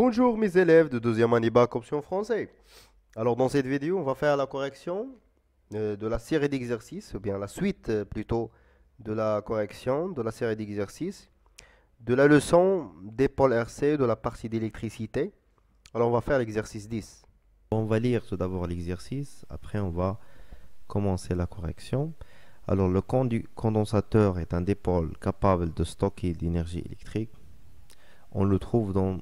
Bonjour mes élèves de deuxième année bac option français. Alors dans cette vidéo, on va faire la correction de la série d'exercices, ou bien la suite plutôt de la correction de la série d'exercices de la leçon des pôles RC de la partie d'électricité. Alors on va faire l'exercice 10. On va lire tout d'abord l'exercice, après on va commencer la correction. Alors le condensateur est un dipôle capable de stocker de l'énergie électrique. On le trouve dans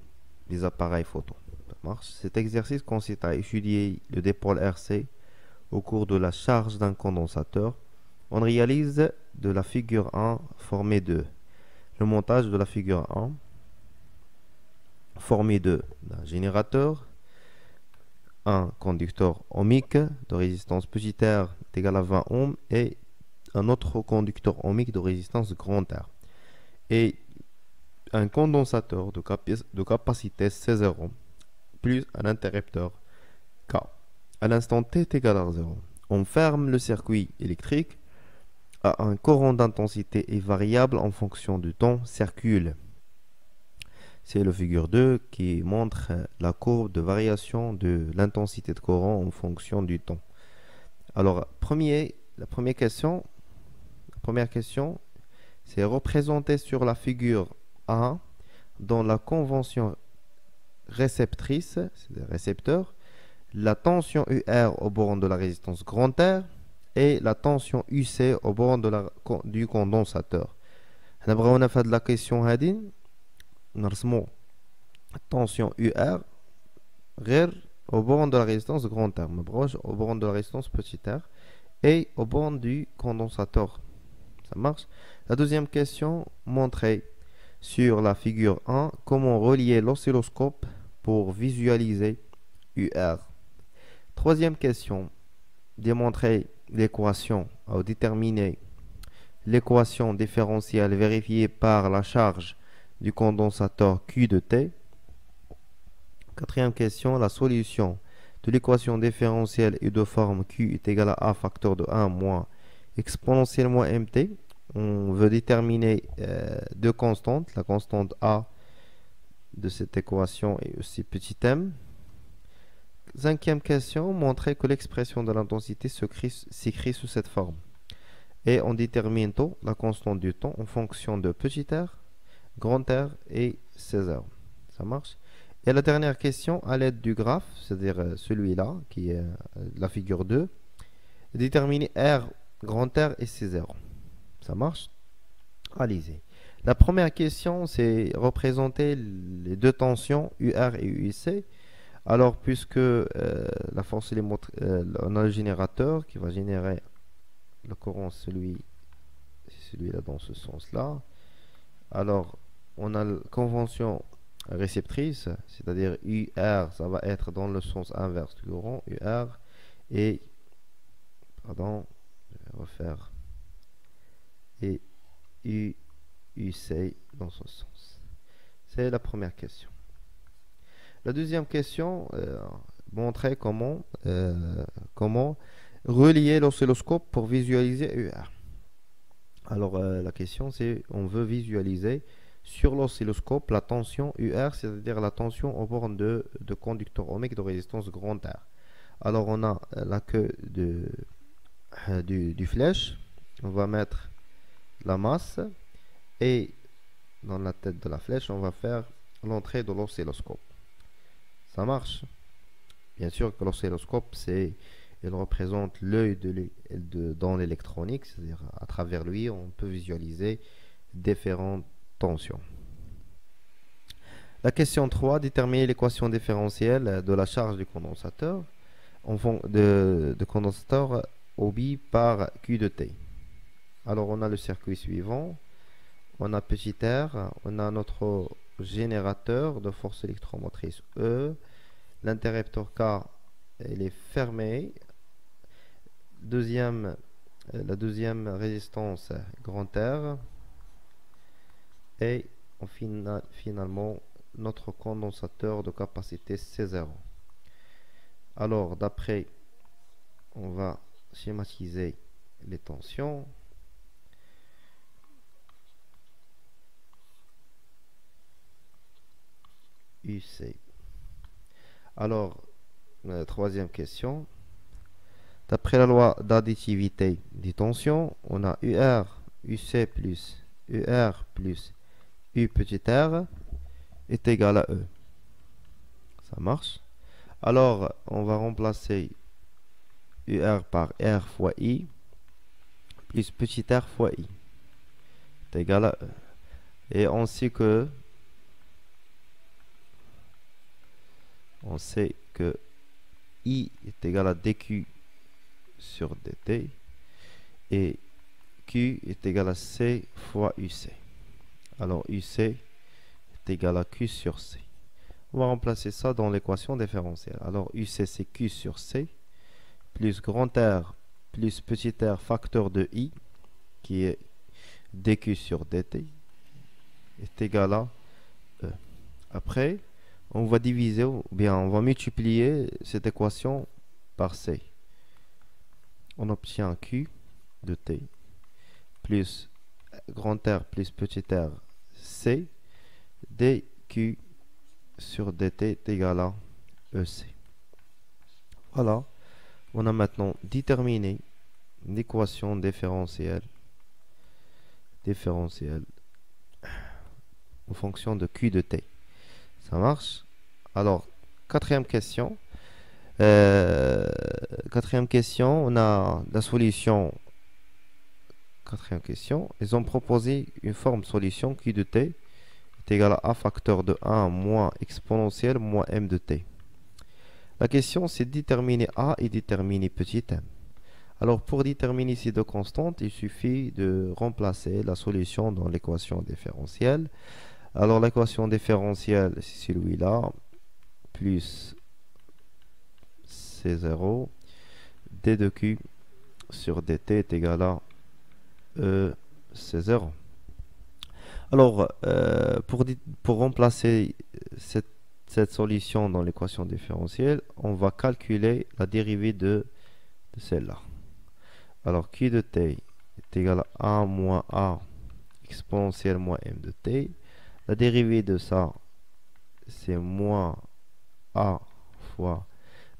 les appareils photo. Ça marche. Cet exercice consiste à étudier le dipôle RC au cours de la charge d'un condensateur. On réalise de la figure 1 formée de le montage de la figure 1 formée de un générateur, un conducteur ohmique de résistance petit r est égal à 20 ohms et un autre conducteur ohmique de résistance grand R. Et un condensateur de capacité C0 plus un interrupteur K. À l'instant t est égal à 0. On ferme le circuit électrique à un courant d'intensité et variable en fonction du temps circule. C'est le figure 2 qui montre la courbe de variation de l'intensité de courant en fonction du temps. Alors, la première question, c'est représenté sur la figure A dans la convention réceptrice, c'est-à-dire récepteur, la tension UR au borne de la résistance grand R et la tension UC au borne du condensateur. On a fait de la question نرسمو tension UR غير au borne de la résistance grand R, au borne de la résistance petit r et au borne du condensateur. Ça marche. La deuxième question, montrer sur la figure 1 comment relier l'oscilloscope pour visualiser UR. Troisième question, démontrer l'équation ou déterminer l'équation différentielle vérifiée par la charge du condensateur Q de T. Quatrième question, la solution de l'équation différentielle est de forme Q est égal à A facteur de 1 moins exponentielle moins mt. On veut déterminer deux constantes, la constante A de cette équation et aussi petit m. Cinquième question, montrer que l'expression de l'intensité s'écrit sous cette forme. Et on détermine la constante du temps en fonction de petit r, grand R et 16 r. Ça marche. Et la dernière question, à l'aide du graphe, c'est-à-dire celui-là, qui est la figure 2, déterminer R, grand R et 16 r. Ça marche? Allez-y. La première question, c'est représenter les deux tensions UR et UIC. Alors, puisque la force élémentaire, on a le générateur qui va générer le courant, celui-là dans ce sens-là. Alors, on a la convention réceptrice, c'est-à-dire UR, ça va être dans le sens inverse du courant, UR, et, pardon, je vais refaire, et UC dans ce sens. C'est la première question. La deuxième question, montrer comment relier l'oscilloscope pour visualiser UR. Alors la question c'est, on veut visualiser sur l'oscilloscope la tension UR, c'est-à-dire la tension au borne de conducteur ohmique de résistance grand R. Alors on a la queue du flèche, on va mettre la masse et dans la tête de la flèche on va faire l'entrée de l'oscilloscope. Ça marche. Bien sûr que l'oscilloscope, il représente l'œil dans l'électronique, c'est-à-dire à travers lui, on peut visualiser différentes tensions. La question 3, déterminer l'équation différentielle de la charge du condensateur de condensateur OB par Q de T. Alors on a le circuit suivant, on a petit r, on a notre générateur de force électromotrice E, l'interrupteur K il est fermé, la deuxième résistance grand R et finalement notre condensateur de capacité C0. Alors d'après, on va schématiser les tensions. UC Alors, troisième question. D'après la loi d'additivité des tensions, on a UR, UC plus UR plus U petit r est égal à E. Ça marche. Alors, on va remplacer UR par R fois I plus petit r fois I est égal à E. Et on sait que I est égal à dQ sur dt et Q est égal à C fois UC. Alors UC est égal à Q sur C. On va remplacer ça dans l'équation différentielle. Alors UC c'est Q sur C plus grand R plus petit r facteur de I qui est dQ sur dt est égal à E. Après, on va diviser, ou bien on va multiplier cette équation par C. On obtient Q de T plus grand R plus petit r C dQ sur dt est égal à EC. Voilà, on a maintenant déterminé l'équation différentielle en fonction de Q de T. Ça marche? Alors, quatrième question. On a la solution. Quatrième question. Ils ont proposé une forme solution Q de T est égal à A facteur de 1 moins exponentielle moins M de T. La question, c'est déterminer A et déterminer petit m. Alors, pour déterminer ces deux constantes, il suffit de remplacer la solution dans l'équation différentielle. Alors, l'équation différentielle, c'est celui-là, plus C0, d de Q sur dt est égal à E C0. Alors, pour remplacer cette solution dans l'équation différentielle, on va calculer la dérivée de celle-là. Alors, Q de t est égal à 1 moins A exponentielle moins M de t. La dérivée de ça, c'est moins A fois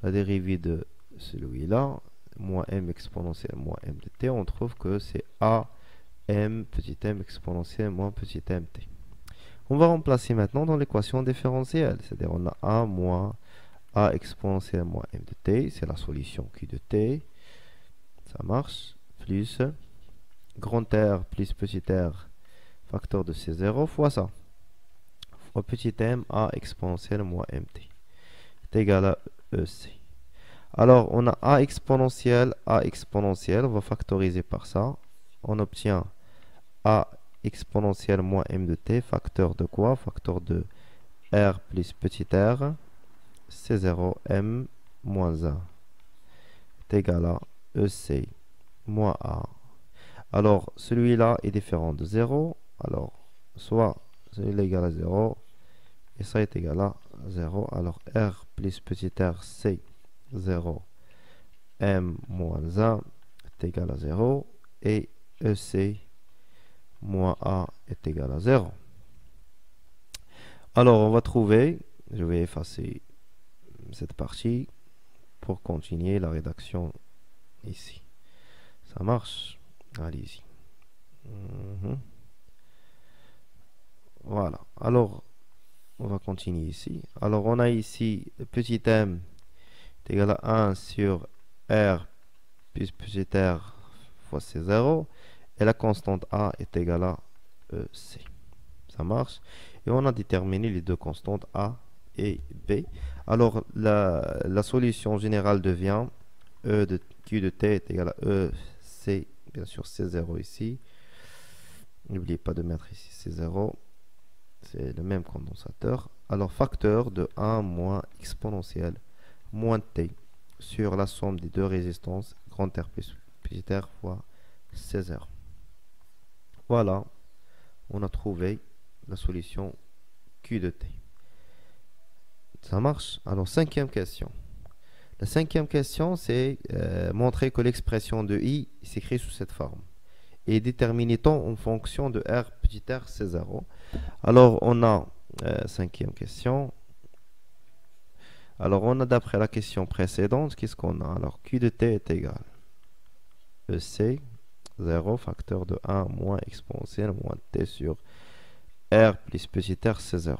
la dérivée de celui-là, moins M exponentielle moins M de t. On trouve que c'est A M petit m exponentielle moins petit mt. On va remplacer maintenant dans l'équation différentielle. C'est-à-dire on a 1 moins A exponentielle moins M de t. C'est la solution Q de t. Ça marche. Plus grand R plus petit r facteur de C0 fois ça. Fois petit m A exponentielle moins mt. Est égal à EC. Alors on a A exponentielle. On va factoriser par ça. On obtient A exponentielle moins M de t, facteur de quoi? Facteur de R plus petit r, C0 M moins 1 est égal à EC moins A. Alors, celui-là est différent de 0. Alors, soit celui-là est égal à 0, et ça est égal à 0. Alors, R plus petit r, C 0 M moins 1 est égal à 0. Et EC moins A est égal à 0. Alors, on va trouver, je vais effacer cette partie pour continuer la rédaction ici. Ça marche? Allez-y. Voilà. Alors, on va continuer ici. Alors, on a ici petit m est égal à 1 sur R plus petit r fois C0. Et la constante A est égale à EC. Ça marche. Et on a déterminé les deux constantes A et B. Alors, la solution générale devient E de Q de T est égal à EC, bien sûr C0 ici. N'oubliez pas de mettre ici C0. C'est le même condensateur. Alors, facteur de 1 moins exponentielle moins T sur la somme des deux résistances grand R plus petit r fois C0. Voilà, on a trouvé la solution Q de T. Ça marche? Alors, cinquième question. La cinquième question, c'est montrer que l'expression de I s'écrit sous cette forme. Et déterminer temps en fonction de R petit r C0. Alors, on a cinquième question. Alors, on a d'après la question précédente, qu'est-ce qu'on a? Alors, Q de T est égal EC, 0, facteur de 1 moins exponentielle moins T sur R plus petit r, c'est 0.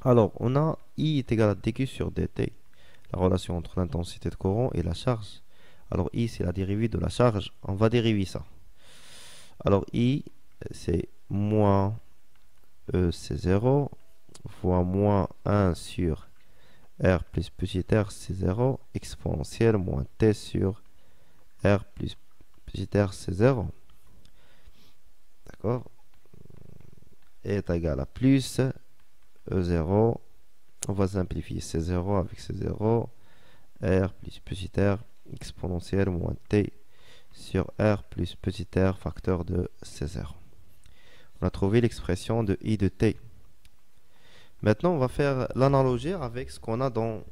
Alors, on a I est égal à dQ sur dt, la relation entre l'intensité de courant et la charge. Alors, I, c'est la dérivée de la charge. On va dériver ça. Alors, I, c'est moins E, c'est 0, fois moins 1 sur R plus petit r, c'est 0, exponentielle moins T sur R plus petit r, c'est 0. D'accord? Est égal à plus E0. On va simplifier C0 avec C0. R plus petit r exponentielle moins T sur R plus petit r facteur de C0. On a trouvé l'expression de I de T. Maintenant, on va faire l'analogie avec ce qu'on a dans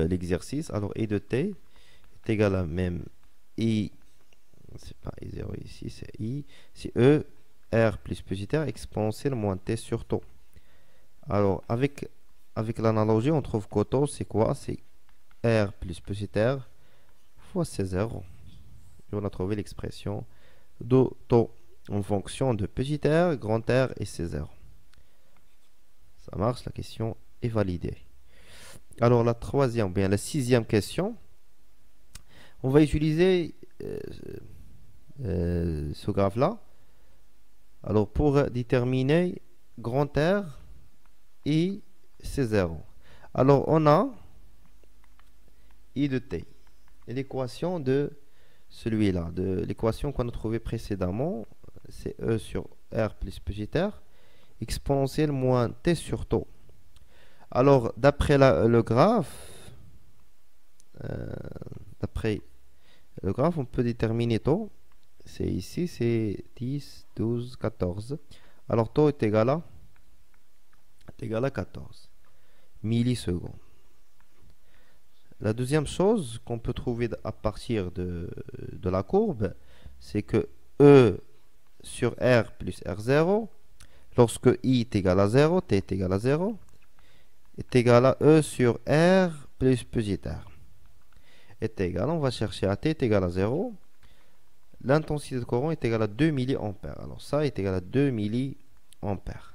l'exercice. Alors, I de T est égal à même I, c'est pas I0 ici, c'est I, c'est E, R plus petit r exponentielle moins T sur taux. Alors, avec l'analogie, on trouve que taux, c'est quoi? C'est R plus petit r fois C0. Et on a trouvé l'expression de taux en fonction de petit r, grand R et C0. Ça marche, la question est validée. Alors, la sixième question, on va utiliser ce graphe-là. Alors, pour déterminer grand R et C0. Alors, on a I de T. Et l'équation de celui-là, de l'équation qu'on a trouvée précédemment, c'est E sur R plus petit r, exponentielle moins T sur taux. Alors, d'après le graphe, on peut déterminer taux. C'est ici, c'est 10, 12, 14. Alors, taux est égal à 14 millisecondes. La deuxième chose qu'on peut trouver à partir de la courbe, c'est que E sur R plus R0, lorsque I est égal à 0, T est égal à 0, est égal à E sur R plus petit r. Est égal, on va chercher à T est égal à 0. L'intensité de courant est égale à 2 milliampères. Alors ça est égal à 2 milliampères.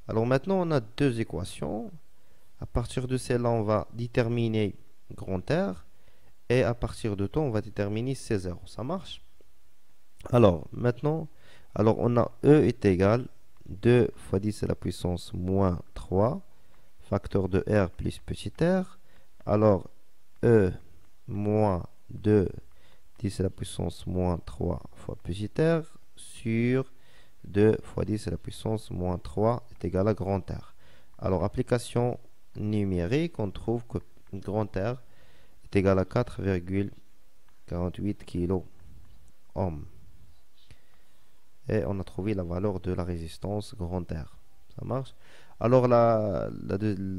Alors maintenant, on a deux équations. À partir de celle-là, on va déterminer grand R. Et à partir de temps, on va déterminer C0. Ça marche? Alors, maintenant, on a E est égal 2 fois 10 à la puissance moins 3, facteur de R plus petit r. Alors, E moins 2, 10 à la puissance moins 3 fois petit r sur 2 fois 10 à la puissance moins 3 est égal à grand R. Alors, application numérique, on trouve que grand R est égal à 4,48 kilo ohm. Et on a trouvé la valeur de la résistance grand R. Ça marche? Alors, la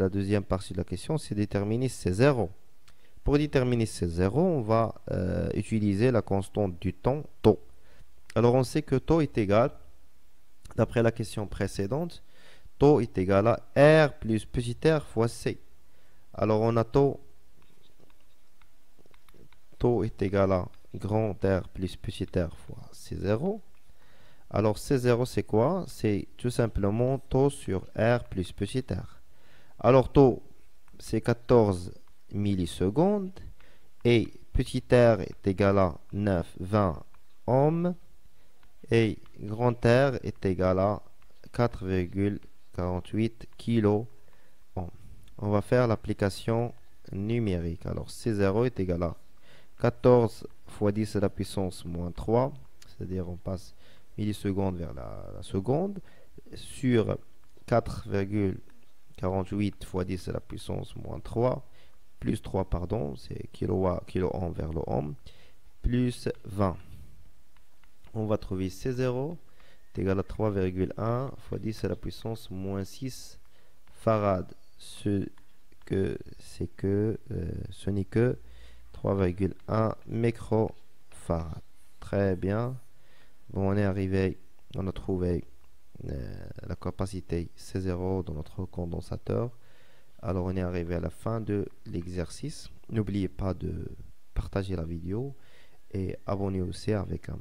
deuxième partie de la question, c'est déterminer C0. Pour déterminer C0, on va utiliser la constante du temps, taux. Alors, on sait que taux est égal, d'après la question précédente, taux est égal à R plus petit r fois C. Alors, on a taux est égal à grand R plus petit r fois C0. Alors, C0, c'est quoi? C'est tout simplement taux sur R plus petit r. Alors, taux, c'est 14 millisecondes. Et petit r est égal à 20 ohms. Et grand R est égal à 4,48 kilo ohms. On va faire l'application numérique. Alors, C0 est égal à 14 fois 10 à la puissance moins 3. C'est-à-dire, on passe millisecondes vers la seconde, sur 4,48 fois 10 à la puissance moins 3, plus 3, pardon, c'est kilo ohm vers le ohm, plus 20. On va trouver C0 est égal à 3,1 fois 10 à la puissance moins 6 farad. Ce n'est que 3,1 microfarad. Très bien. Bon, on a trouvé la capacité C0 dans notre condensateur. Alors, on est arrivé à la fin de l'exercice. N'oubliez pas de partager la vidéo et abonnez-vous aussi avec un